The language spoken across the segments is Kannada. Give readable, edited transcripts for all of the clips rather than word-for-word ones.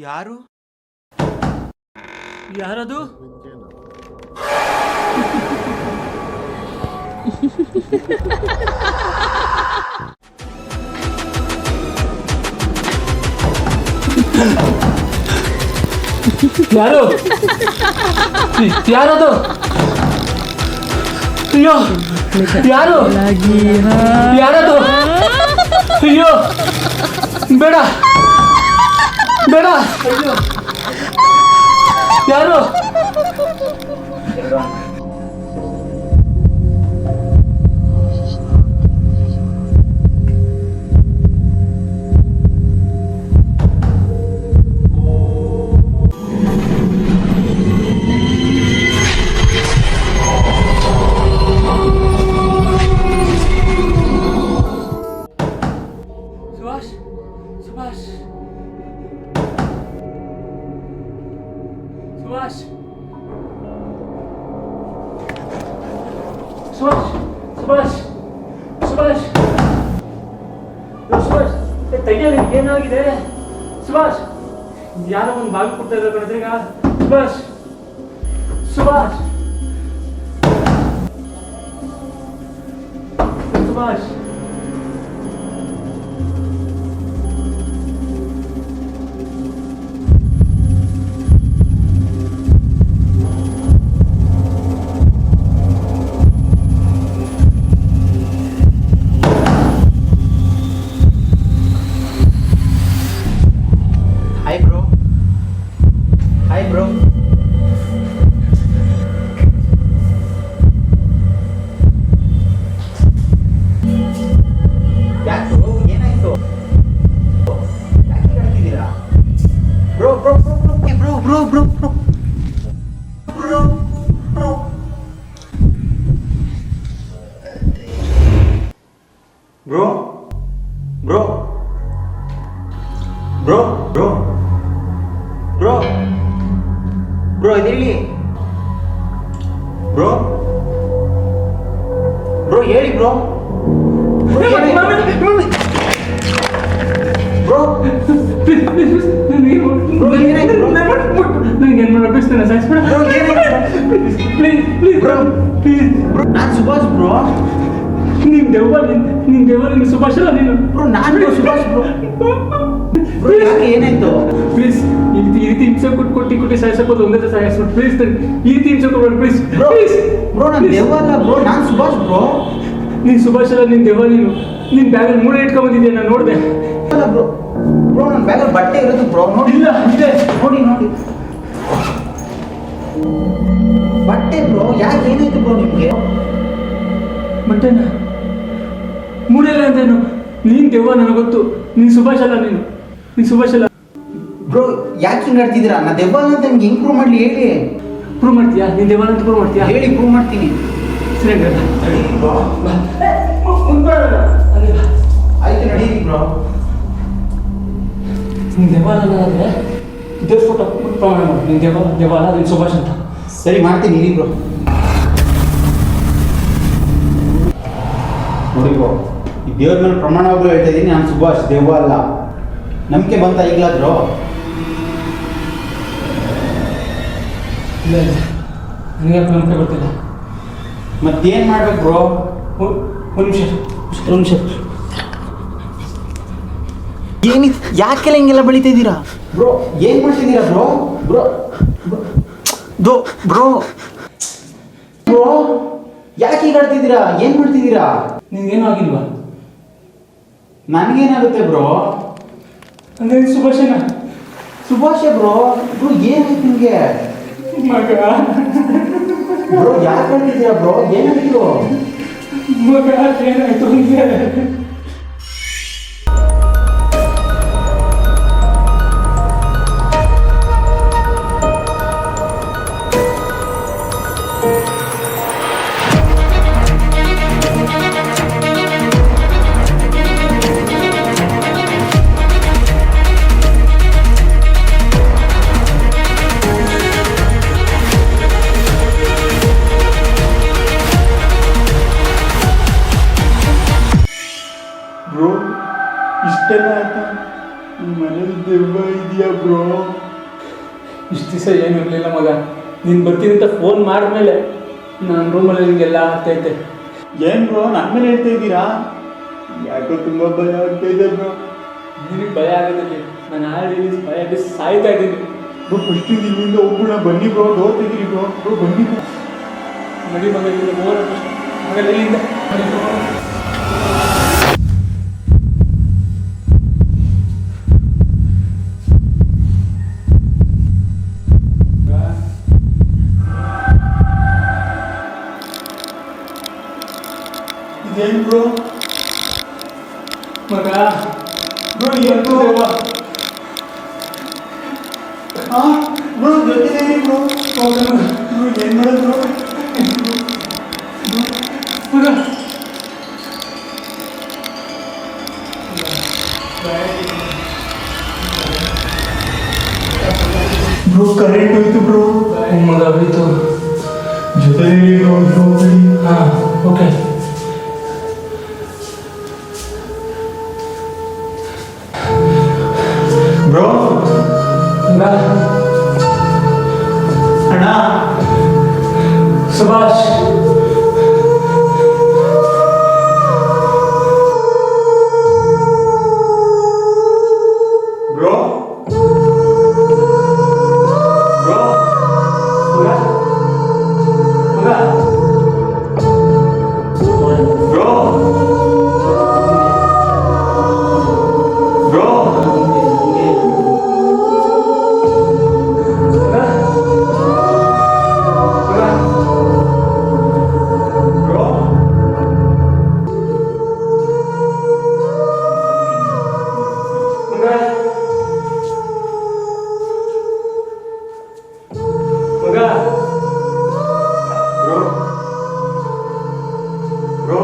ಯಾರು ಯಾರದು? ಯಾರು ಯಾರದು? ಅಯ್ಯೋ ಯಾರು ಯಾರದು? ಅಯ್ಯೋ ಬೇಡ ಬೇಡ. ಅಯ್ಯೋ ಯಾರು? ಸುಭಾಷ್ ಸುಭಾಷ್ ಸುಭಾಷ್ ಸುಭಾಷ್ ಸುಭಾಷ್ ಸುಭಾಷ್ ಸುಭಾಷ್ ತೆಗಿಯಲಿ, ಏನಾಗಿದೆ? ಸುಭಾಷ್ ಯಾರೋ ಒಂದು ಬಾಗಿಲು ಕೊಡ್ತಾ ಇದ್ದಾರೆ ಕಣದ್ರೀಗ. Subhash Subhash Subhash Hi bro. Hi bro. ಯಾಕೆ bro? ಏನಾಯ್ತು? ಯಾಕೆ ಕಳ್ತಿದ್ದೀರಾ? Bro bro bro bro bro bro bro bro bro bro. Bro bro bro bro bro bro ಇದಿರಲಿ ಬ್ರೋ ಬ್ರೋ ಹೇಳಿ ಬ್ರೋ ಬ್ರೋ ನಾನು ಸುಭಾಷ್ ಬ್ರೋ. ನಿಮ್ ದೆವ್ವ ನಿಮ್ ಸುಭಾಷ್ ಅಲ್ಲ ನೀನು? ಬ್ರೋ ನಾನು ಸುಭಾಷ್ ಬ್ರೋ. ಬ್ರೋ ಯಾಕೆ ಏನಾಯ್ತು? ಪ್ಲೀಸ್ ಈ ರೀತಿ ಹಿಂಸೆ ಕೊಟ್ಟು ಸಾಯಿಸಬಹುದು. ಒಂದೇ ಸಾಯಿಸ್ಬಿಟ್ಟು ಪ್ಲೀಸ್ ಈ ರೀತಿ ಹಿಂಸೆ ಕೊಡ್ಬೇಡ ಪ್ಲೀಸ್. ಬ್ರೋ ಬ್ರೋ ನಾನು ದೆವ್ವ ಅಲ್ಲ ಬ್ರೋ, ನಾನು ಸುಭಾಷ್ ಬ್ರೋ. ನೀನ್ ಸುಭಾಷ್ ಅಲ್ಲ, ನಿನ್ ದೆವ್ವ ನೀನು. ನಿನ್ ಬ್ಯಾಗಲ್ಲಿ ಮೂಳೆ ಇಟ್ಕೊಂಡ್ ಬಂದಿದ್ಯಾ, ನಾನು ನೋಡಿದೆ. ಅಲ್ಲ ಬ್ರೋ ಬ್ರೋ ನನ್ನ ಬ್ಯಾಗಲ್ಲಿ ಬಟ್ಟೆ ಇರೋದು ಬ್ರೋ. ನೋಡಿ ಇಲ್ಲ ಇದೆ, ನೋಡಿ ನೋಡಿ ಬಟ್ಟೆ ಬ್ರೋ. ಯಾಕೆ ಏನಾಯ್ತು ಬ್ರೋ ನಿಮ್ಗೆ? ಬಟ್ಟೆನ ಮೂಳೆ ಇಲ್ಲ ಅಂತೇನು? ನೀನ್ ದೆವ್ವ ನನಗೆ ಗೊತ್ತು. ನೀನ್ ಸುಭಾಷ್ ಅಲ್ಲ, ನೀನ್ ಸುಭಾಷ್ ಅಲ್ಲ ಬ್ರೋ. ಯಾಕೆ ಹಿಂಗೆ ಆಡ್ತಿದ್ದೀರಾ? ನಾ ದೆವ್ವ ಅಂತ ನಿಮ್ಗೆ ಹೆಂಗ್ ಪ್ರೂವ್ ಮಾಡಲಿ ಹೇಳಿ? ಪ್ರೂವ್ ಮಾಡ್ತೀಯಾ? ನೀನ್ ದೆವ್ವ ಅಂತ ಪ್ರೂವ್ ಮಾಡ್ತೀಯಾ? ಹೇಳಿ, ಪ್ರೂವ್ ಮಾಡ್ತೀನಿ. ಸರಿ ಬ್ರೋ ಆಯ್ತು ನಡೀರಿ ಬ್ರೋ. ನೀನ್ ದೆವ್ವ ಅನ್ನೋದಾದ್ರೆ ದೇವ್ರ ಫೋಟೋ ಪ್ರಮಾಣ ಮಾಡಿ. ನೀನ್ ದೆವ್ವ ಅಲ್ಲ, ನೀನ್ ಸುಭಾಷ್ ಅಂತ. ಸರಿ ಮಾಡ್ತೀನಿ ಇರಿ ಬ್ರೋ. ನೋಡಿ ಬ್ರೋ, ಈ ದೇವ್ರ ಮೇಲೆ ಪ್ರಮಾಣವಾಗ್ಲೂ ಹೇಳ್ತಾ ಇದ್ದೀನಿ, ನಾನು ಸುಭಾಷ್, ದೆವ್ವ ಅಲ್ಲ. ನಂಬಿಕೆ ಬಂತ ಈಗಲಾದ್ರು? ಇಲ್ಲ ಇಲ್ಲ, ನನಗೆ ನಂಬಿಕೆ ಬರ್ತಿಲ್ಲ. ಮತ್ತೇನು ಮಾಡ್ಬೇಕು ಬ್ರೋ? ಒಂದು ನಿಮಿಷ ಏನಿ ಯಾಕೆಲ್ಲ ಹಿಂಗೆಲ್ಲ ಬೆಳಿತಾ ಇದ್ದೀರಾ ಬ್ರೋ? ಏನು ಮಾಡ್ತಿದ್ದೀರಾ ಬ್ರೋ? ಬ್ರೋ ದೋ ಬ್ರೋ ಬ್ರೋ ಯಾಕೆ ಈಗ ಆಡ್ತಿದ್ದೀರಾ? ಏನು ಮಾಡ್ತಿದ್ದೀರಾ? ನಿನ್ಗೇನು ಆಗಿಲ್ವಾ? ನನಗೇನಾಗುತ್ತೆ ಬ್ರೋ? ಅಂದ್ರೆ ಸುಭಾಷನ ಸುಭಾಷ ಬ್ರೋ. ಬ್ರೋ ಏನಾಯ್ತು ನಿಮಗೆ? ಮಗ ಬ್ರೋ ಯಾಕೆ ಆಡ್ತಿದ್ದೀರಾ ಬ್ರೋ? ಏನಾಯ್ತು ಮಗ? ಏನಾಯ್ತು ಅಂದ್ರೆ ಬ್ರೋ ಇಷ್ಟೆಲ್ಲ ಆಯ್ತಾ? ಈ ಮನೇಲಿ ದೆವ್ವ ಇದೆಯಾ? ಎಲ್ಲಿದ್ಯಾ ಬ್ರೋ? ಇಷ್ಟು ದಿವಸ ಏನು ಇರಲಿಲ್ಲ ಮಗ. ನೀನು ಬರ್ತೀನಿ ಅಂತ ಫೋನ್ ಮಾಡಿದ್ಮೇಲೆ ನಾನು ರೂಮಲ್ಲಿ ನಿಮಗೆಲ್ಲ ಆಗ್ತೈತೆ. ಏನ್ ಬ್ರೋ ನನ್ನ ಮೇಲೆ ಹೇಳ್ತಾ ಇದ್ದೀರಾ? ಯಾಕೋ ತುಂಬಾ ಭಯ ಆಗ್ತಾ ಇದೆ ಬ್ರೋ. ನಿನಗೆ ಭಯ ಆಗೋದಿಲ್ಲ, ನಾನು ಆಲ್ರೆಡಿ ಭಯ ಸಾಯ್ತಾ ಇದ್ದೀನಿ. ಬ್ರೋ ಫಸ್ಟ್ ಇಲ್ಲಿಂದ ಹೋಗೋಣ ಬನ್ನಿ ಬ್ರೋ. ಡೋರ್ ತೆಗೀರಿ ಬ್ರೋ. ಬ್ರೋ ಬನ್ನಿ ಬ್ರೋ. ನಡಿ ಮಗ, ಇಲ್ಲಿ ಹೋಗೋಣ ಮಗ, ಇಲ್ಲಿಂದ ನಡಿ ಬ್ರೋ. ಇದೇನು ಬ್ರೋ? ಮಗ ಬ್ರೋ ಏನು ಬ್ರೋ? ಬ್ರೋ ಜೊತೆಲಿ ಬ್ರೋ. ಬ್ರೋ ಏನು ಮಾಡೋದು ಬ್ರೋ? ಮಗ ಬ್ರೋ ಕರೆಂಟ್ ಹೋಯ್ತು ಬ್ರೋ. ಮಗ ಹೋಯ್ತು. ಜೊತೆಲಿ ಬ್ರೋ. ಹಾಂ ಓಕೆ. ಬ್ರೋ ಮಗ ಅಣ್ಣ. ಸುಭಾಷ್ ಬ್ರೋ ಬ್ರೋ ಮಗ ಮಗ ಬ್ರೋ ಬ್ರೋ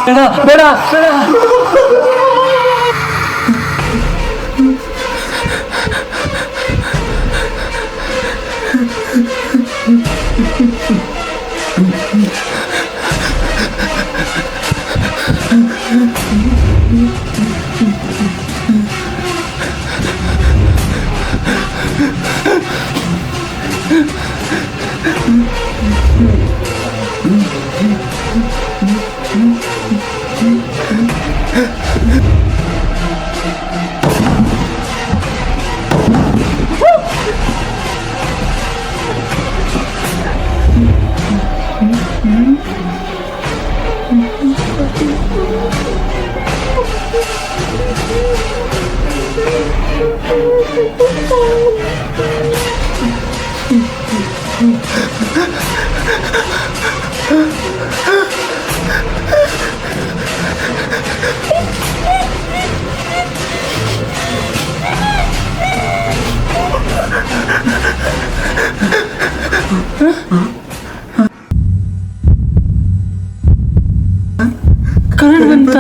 ಬೇಡ ಬೇಡ ಬೇಡ. ಕರೆಂಟ್ ಬಂತ.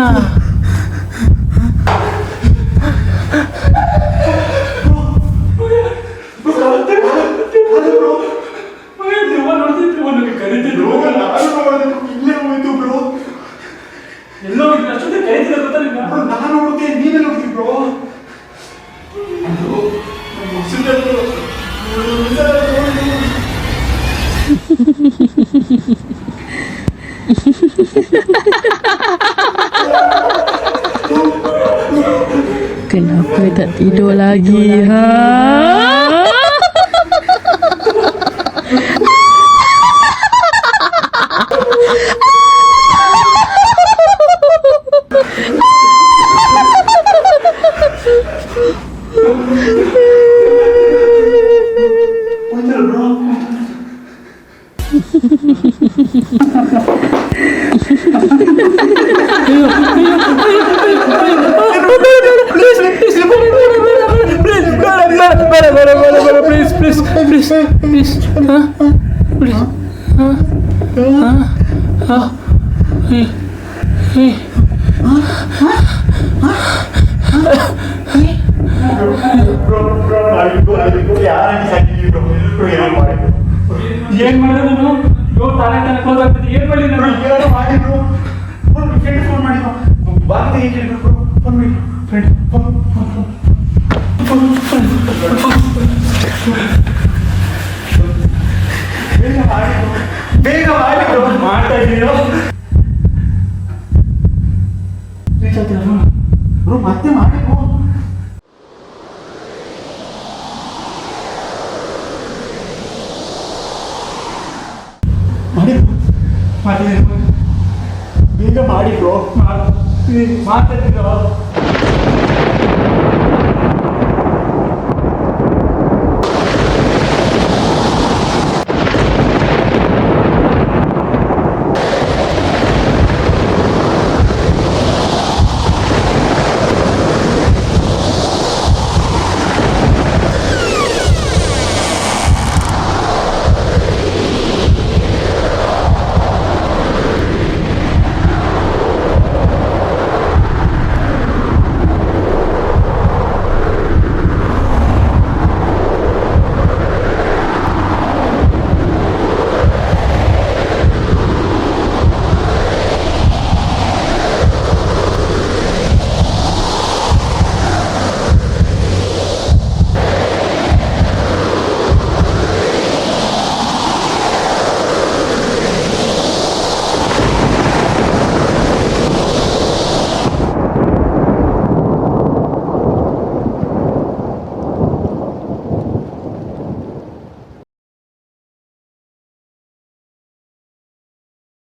ಎಲ್ಲೋ ಅಷ್ಟೊಂದು ಕರೀತಿಲ್ಲ ಗೊತ್ತಾ ನಿಮ್ಗೆ? ನಾನು ನೋಡ್ತೀನಿ, ನೀವೇ ನೋಡ್ತೀನಿ bro. Kenapa tak tidur lagi, ha? ಏನ್ ಮಾಡಿದ್ರು ನಾನು ತಾನೇ ತಾನೇ ಕ್ಲೋಸ್ ಆಗ್ತದೆ. ಏನ್ ಮಾಡಿ ನಾನು ಬೇಗ ಮಾಡ್ತಾ ಇದೀಯೋ ಬ್ರೋ ಮತ್ತೆ ಮಾಡಿ ಮಾಡಿದ್ದೀನಿ. ಬೇಗ ಮಾಡಿ ಬ್ರೋ ಮಾತಾಡ್ತಿದ್ರು